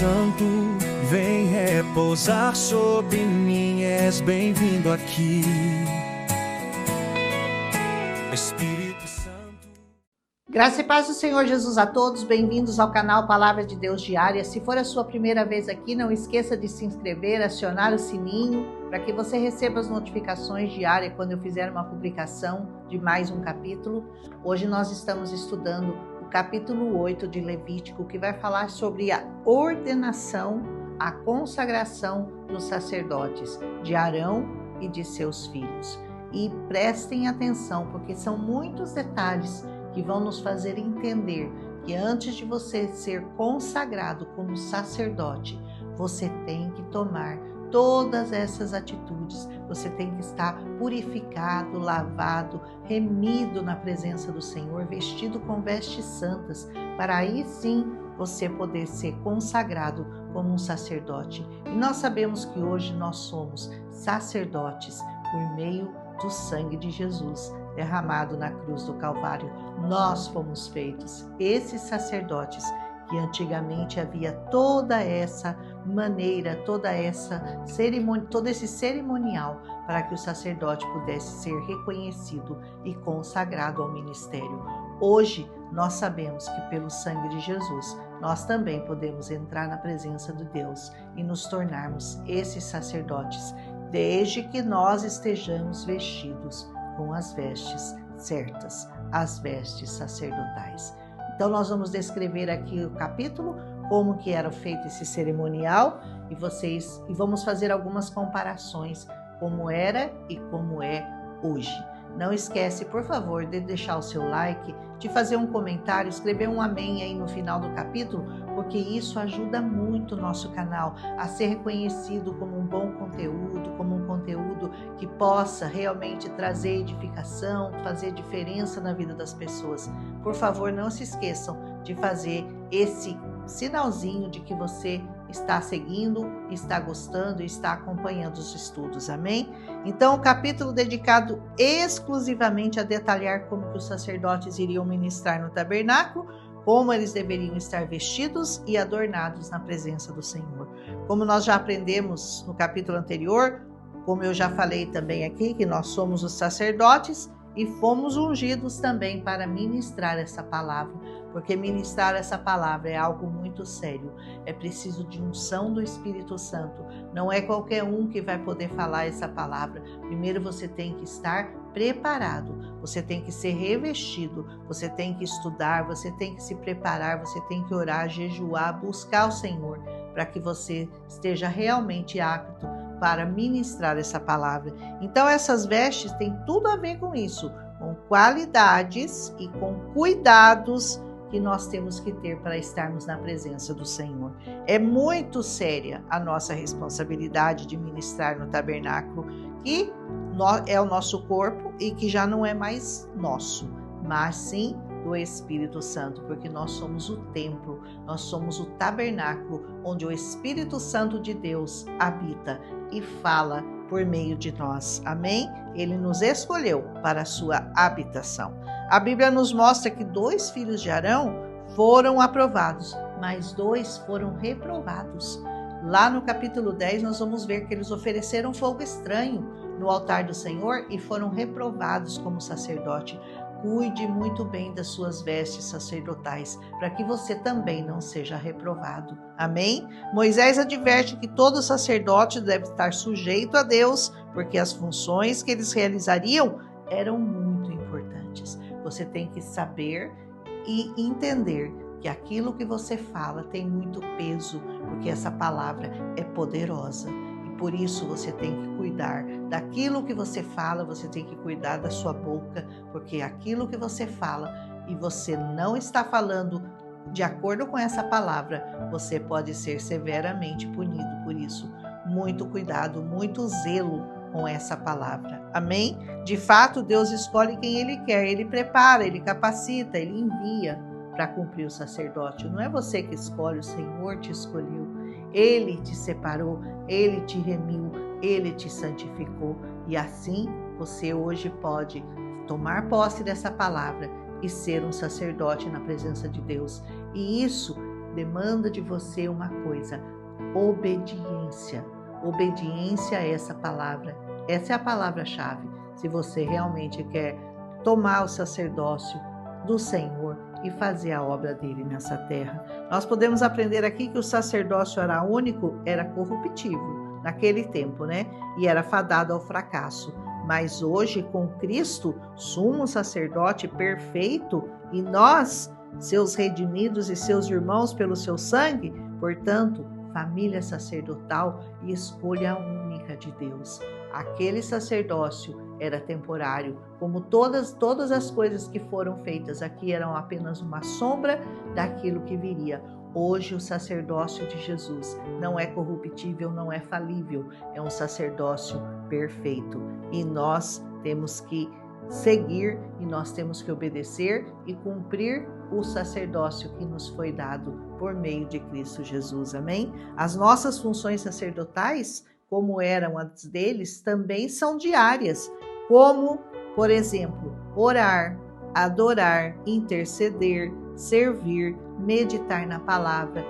Santo, vem repousar sobre mim, és bem-vindo aqui. Espírito Santo. Graça e paz do Senhor Jesus a todos, bem-vindos ao canal Palavra de Deus Diária. Se for a sua primeira vez aqui, não esqueça de se inscrever, acionar o sininho, para que você receba as notificações diárias quando eu fizer uma publicação de mais um capítulo. Hoje nós estamos estudando o capítulo 8 de Levítico, que vai falar sobre a ordenação, a consagração dos sacerdotes, de Arão e de seus filhos. E prestem atenção, porque são muitos detalhes que vão nos fazer entender que antes de você ser consagrado como sacerdote, você tem que tomar todas essas atitudes, você tem que estar purificado, lavado, remido na presença do Senhor, vestido com vestes santas, para aí sim você poder ser consagrado como um sacerdote. E nós sabemos que hoje nós somos sacerdotes por meio do sangue de Jesus derramado na cruz do Calvário. Nós fomos feitos esses sacerdotes que antigamente havia toda essa maneira, toda essa cerimônia, todo esse cerimonial para que o sacerdote pudesse ser reconhecido e consagrado ao ministério. Hoje nós sabemos que pelo sangue de Jesus nós também podemos entrar na presença de Deus e nos tornarmos esses sacerdotes, desde que nós estejamos vestidos com as vestes certas, as vestes sacerdotais. Então nós vamos descrever aqui o capítulo, como que era feito esse cerimonial e vamos fazer algumas comparações como era e como é hoje. Não esquece, por favor, de deixar o seu like, de fazer um comentário, escrever um amém aí no final do capítulo, porque isso ajuda muito o nosso canal a ser reconhecido como um bom conteúdo, como um conteúdo que possa realmente trazer edificação, fazer diferença na vida das pessoas. Por favor, não se esqueçam de fazer esse sinalzinho de que você está seguindo, está gostando e está acompanhando os estudos, amém? Então, o capítulo dedicado exclusivamente a detalhar como que os sacerdotes iriam ministrar no tabernáculo, como eles deveriam estar vestidos e adornados na presença do Senhor. Como nós já aprendemos no capítulo anterior, como eu já falei também aqui, que nós somos os sacerdotes e fomos ungidos também para ministrar essa palavra, porque ministrar essa palavra é algo muito sério. É preciso de unção do Espírito Santo. Não é qualquer um que vai poder falar essa palavra. Primeiro você tem que estar preparado, você tem que ser revestido, você tem que estudar, você tem que se preparar, você tem que orar, jejuar, buscar o Senhor, para que você esteja realmente apto para ministrar essa palavra. Então essas vestes têm tudo a ver com isso, com qualidades e com cuidados que nós temos que ter para estarmos na presença do Senhor. É muito séria a nossa responsabilidade de ministrar no tabernáculo, que é o nosso corpo e que já não é mais nosso, mas sim do Espírito Santo, porque nós somos o templo, nós somos o tabernáculo onde o Espírito Santo de Deus habita e fala por meio de nós, amém? Ele nos escolheu para a sua habitação. A Bíblia nos mostra que 2 filhos de Arão foram aprovados, mas 2 foram reprovados. Lá no capítulo 10 nós vamos ver que eles ofereceram fogo estranho no altar do Senhor e foram reprovados como sacerdote. Cuide muito bem das suas vestes sacerdotais, para que você também não seja reprovado. Amém? Moisés adverte que todo sacerdote deve estar sujeito a Deus, porque as funções que eles realizariam eram muito importantes. Você tem que saber e entender que aquilo que você fala tem muito peso, porque essa palavra é poderosa. Por isso você tem que cuidar daquilo que você fala, você tem que cuidar da sua boca, porque aquilo que você fala e você não está falando de acordo com essa palavra, você pode ser severamente punido por isso. Muito cuidado, muito zelo com essa palavra. Amém? De fato, Deus escolhe quem Ele quer, Ele prepara, Ele capacita, Ele envia para cumprir o sacerdócio. Não é você que escolhe, o Senhor te escolheu. Ele te separou, Ele te remiu, Ele te santificou. E assim você hoje pode tomar posse dessa palavra e ser um sacerdote na presença de Deus. E isso demanda de você uma coisa: obediência. Obediência a essa palavra. Essa é a palavra-chave. Se você realmente quer tomar o sacerdócio do Senhor e fazer a obra dele nessa terra. Nós podemos aprender aqui que o sacerdócio araônico era corruptível naquele tempo, né? E era fadado ao fracasso. Mas hoje, com Cristo, sumo sacerdote perfeito, e nós, seus redimidos e seus irmãos pelo seu sangue, portanto, família sacerdotal e escolha única de Deus. Aquele sacerdócio era temporário, como todas as coisas que foram feitas aqui eram apenas uma sombra daquilo que viria. Hoje o sacerdócio de Jesus não é corruptível, não é falível, é um sacerdócio perfeito. E nós temos que seguir e nós temos que obedecer e cumprir o sacerdócio que nos foi dado por meio de Cristo Jesus. Amém? As nossas funções sacerdotais, como eram as deles, também são diárias, como, por exemplo, orar, adorar, interceder, servir, meditar na palavra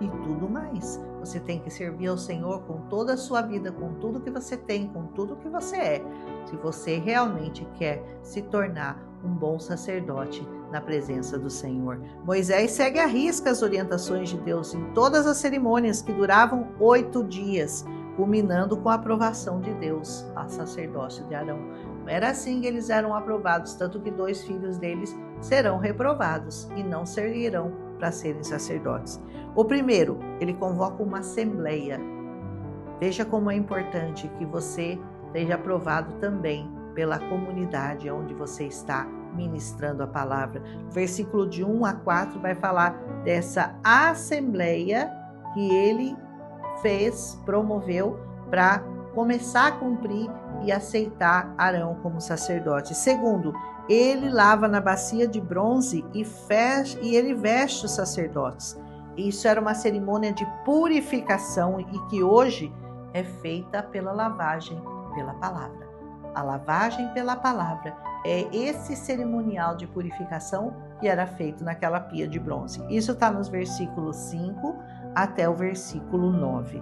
e tudo mais. Você tem que servir ao Senhor com toda a sua vida, com tudo que você tem, com tudo que você é. Se você realmente quer se tornar um bom sacerdote na presença do Senhor. Moisés segue à risca as orientações de Deus em todas as cerimônias que duravam 8 dias, culminando com a aprovação de Deus ao sacerdócio de Arão. Era assim que eles eram aprovados, tanto que 2 filhos deles serão reprovados e não servirão para serem sacerdotes. O primeiro, ele convoca uma assembleia. Veja como é importante que você seja aprovado também pela comunidade onde você está ministrando a palavra. O versículo de 1 a 4 vai falar dessa assembleia que ele promoveu para começar a cumprir e aceitar Arão como sacerdote. Segundo, ele lava na bacia de bronze e ele veste os sacerdotes. Isso era uma cerimônia de purificação e que hoje é feita pela lavagem pela palavra. A lavagem pela palavra é esse cerimonial de purificação que era feito naquela pia de bronze. Isso está nos versículos 5 até o versículo 9.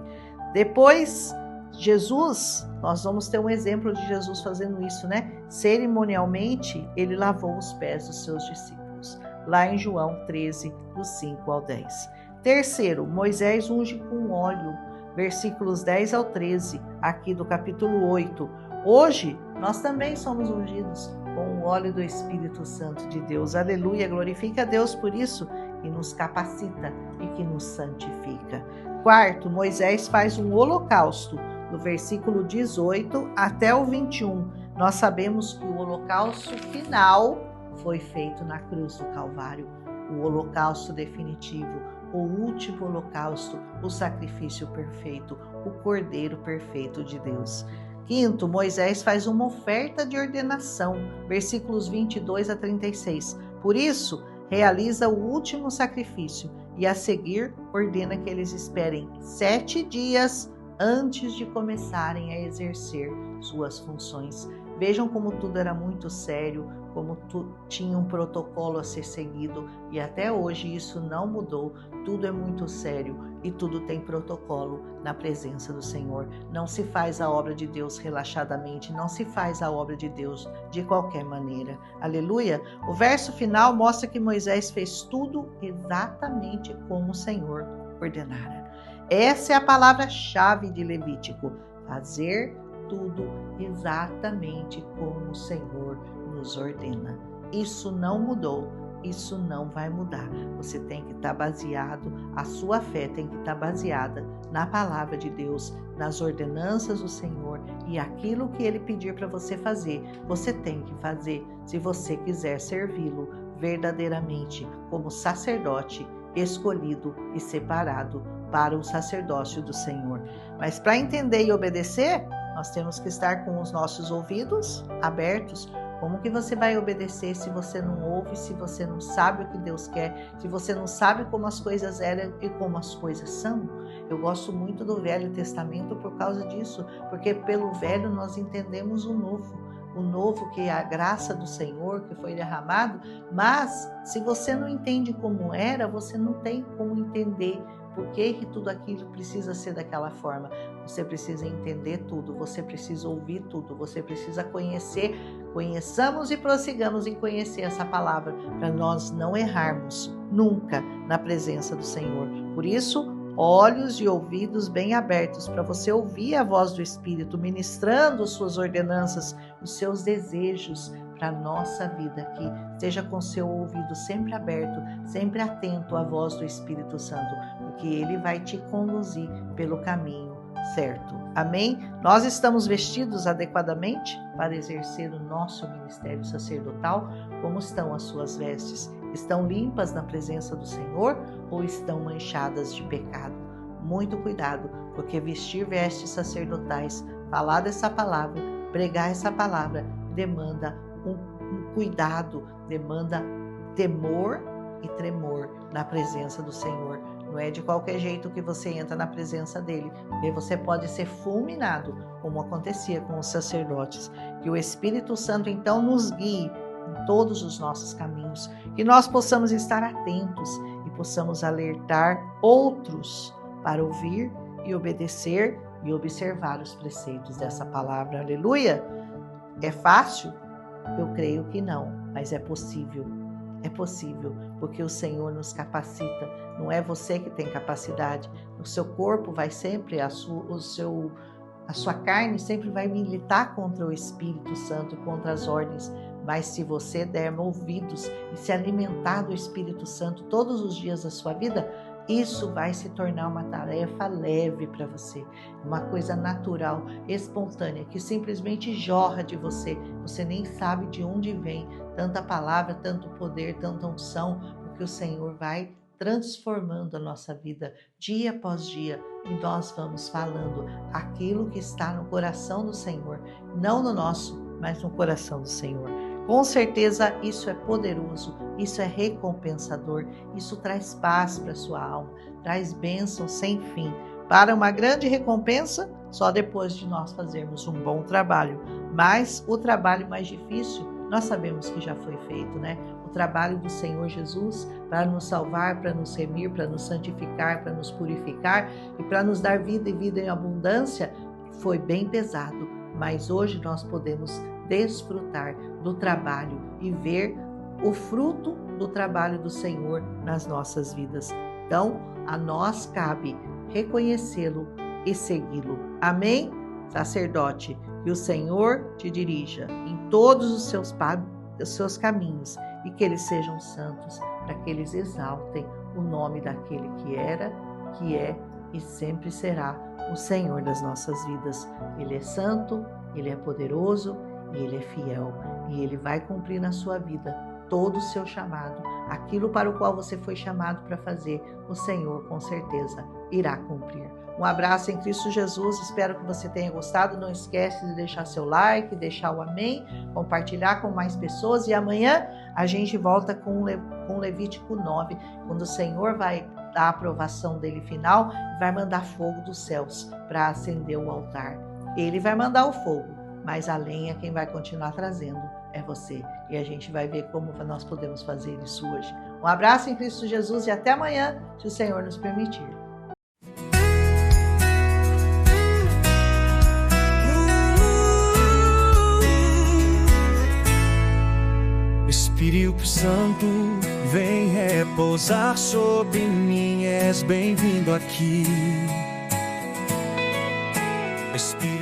Depois, Jesus, nós vamos ter um exemplo de Jesus fazendo isso, né? Cerimonialmente, ele lavou os pés dos seus discípulos, lá em João 13, dos 5 ao 10. Terceiro, Moisés unge com óleo, versículos 10 ao 13, aqui do capítulo 8. Hoje, nós também somos ungidos com o óleo do Espírito Santo de Deus. Aleluia, glorifica a Deus por isso, que nos capacita e que nos santifica. Quarto, Moisés faz um holocausto, do versículo 18 até o 21. Nós sabemos que o holocausto final foi feito na cruz do Calvário, o holocausto definitivo, o último holocausto, o sacrifício perfeito, o Cordeiro perfeito de Deus. Quinto, Moisés faz uma oferta de ordenação, versículos 22 a 36. Por isso, realiza o último sacrifício e a seguir ordena que eles esperem 7 dias antes de começarem a exercer suas funções. Vejam como tudo era muito sério, como tinha um protocolo a ser seguido e até hoje isso não mudou. Tudo é muito sério e tudo tem protocolo na presença do Senhor. Não se faz a obra de Deus relaxadamente, não se faz a obra de Deus de qualquer maneira. Aleluia! O verso final mostra que Moisés fez tudo exatamente como o Senhor ordenara. Essa é a palavra-chave de Levítico: fazer tudo exatamente como o Senhor nos ordena. Isso não mudou, isso não vai mudar. Você tem que estar baseado, a sua fé tem que estar baseada na palavra de Deus, nas ordenanças do Senhor, e aquilo que Ele pedir para você fazer, você tem que fazer se você quiser servi-lo verdadeiramente como sacerdote escolhido e separado para o sacerdócio do Senhor. Mas para entender e obedecer, nós temos que estar com os nossos ouvidos abertos. Como que você vai obedecer se você não ouve, se você não sabe o que Deus quer, se você não sabe como as coisas eram e como as coisas são? Eu gosto muito do Velho Testamento por causa disso, porque pelo Velho nós entendemos o Novo. o novo que é a graça do Senhor que foi derramado, mas se você não entende como era, você não tem como entender por que tudo aquilo precisa ser daquela forma. Você precisa entender tudo, você precisa ouvir tudo, você precisa conhecer. Conheçamos e prossigamos em conhecer essa palavra, para nós não errarmos nunca na presença do Senhor. Por isso, olhos e ouvidos bem abertos para você ouvir a voz do Espírito, ministrando suas ordenanças, os seus desejos para a nossa vida aqui. Esteja com seu ouvido sempre aberto, sempre atento à voz do Espírito Santo, porque Ele vai te conduzir pelo caminho certo. Amém? Nós estamos vestidos adequadamente para exercer o nosso ministério sacerdotal. Como estão as suas vestes? Estão limpas na presença do Senhor ou estão manchadas de pecado? Muito cuidado, porque vestir vestes sacerdotais, falar dessa palavra, pregar essa palavra, demanda um cuidado, demanda temor e tremor na presença do Senhor. Não é de qualquer jeito que você entra na presença dele, porque você pode ser fulminado, como acontecia com os sacerdotes. Que o Espírito Santo então nos guie em todos os nossos caminhos, que nós possamos estar atentos e possamos alertar outros para ouvir e obedecer e observar os preceitos dessa palavra. Aleluia! É fácil? Eu creio que não, mas é possível. É possível, porque o Senhor nos capacita. Não é você que tem capacidade. O seu corpo vai sempre, a sua carne sempre vai militar contra o Espírito Santo, contra as ordens. Mas se você der ouvidos e se alimentar do Espírito Santo todos os dias da sua vida, isso vai se tornar uma tarefa leve para você, uma coisa natural, espontânea, que simplesmente jorra de você. Você nem sabe de onde vem tanta palavra, tanto poder, tanta unção, porque o Senhor vai transformando a nossa vida dia após dia e nós vamos falando aquilo que está no coração do Senhor, não no nosso, mas no coração do Senhor. Com certeza isso é poderoso, isso é recompensador, isso traz paz para a sua alma, traz bênção sem fim. Para uma grande recompensa, só depois de nós fazermos um bom trabalho. Mas o trabalho mais difícil, nós sabemos que já foi feito, né? O trabalho do Senhor Jesus para nos salvar, para nos remir, para nos santificar, para nos purificar e para nos dar vida e vida em abundância, foi bem pesado. Mas hoje nós podemos desfrutar do trabalho e ver o fruto do trabalho do Senhor nas nossas vidas. Então, a nós cabe reconhecê-lo e segui-lo. Amém? Sacerdote, que o Senhor te dirija em todos os seus caminhos e que eles sejam santos, para que eles exaltem o nome daquele que era, que é e sempre será o Senhor das nossas vidas. Ele é santo, Ele é poderoso, Ele é fiel e Ele vai cumprir na sua vida todo o seu chamado, aquilo para o qual você foi chamado para fazer, o Senhor com certeza irá cumprir. Um abraço em Cristo Jesus, espero que você tenha gostado. Não esquece de deixar seu like, deixar o amém, compartilhar com mais pessoas e amanhã a gente volta com Levítico 9, quando o Senhor vai dar a aprovação dele final e vai mandar fogo dos céus para acender o altar. Ele vai mandar o fogo, mas a lenha quem vai continuar trazendo é você. E a gente vai ver como nós podemos fazer isso hoje. Um abraço em Cristo Jesus e até amanhã, se o Senhor nos permitir. Espírito Santo, vem repousar sobre mim, és bem-vindo aqui. Espírito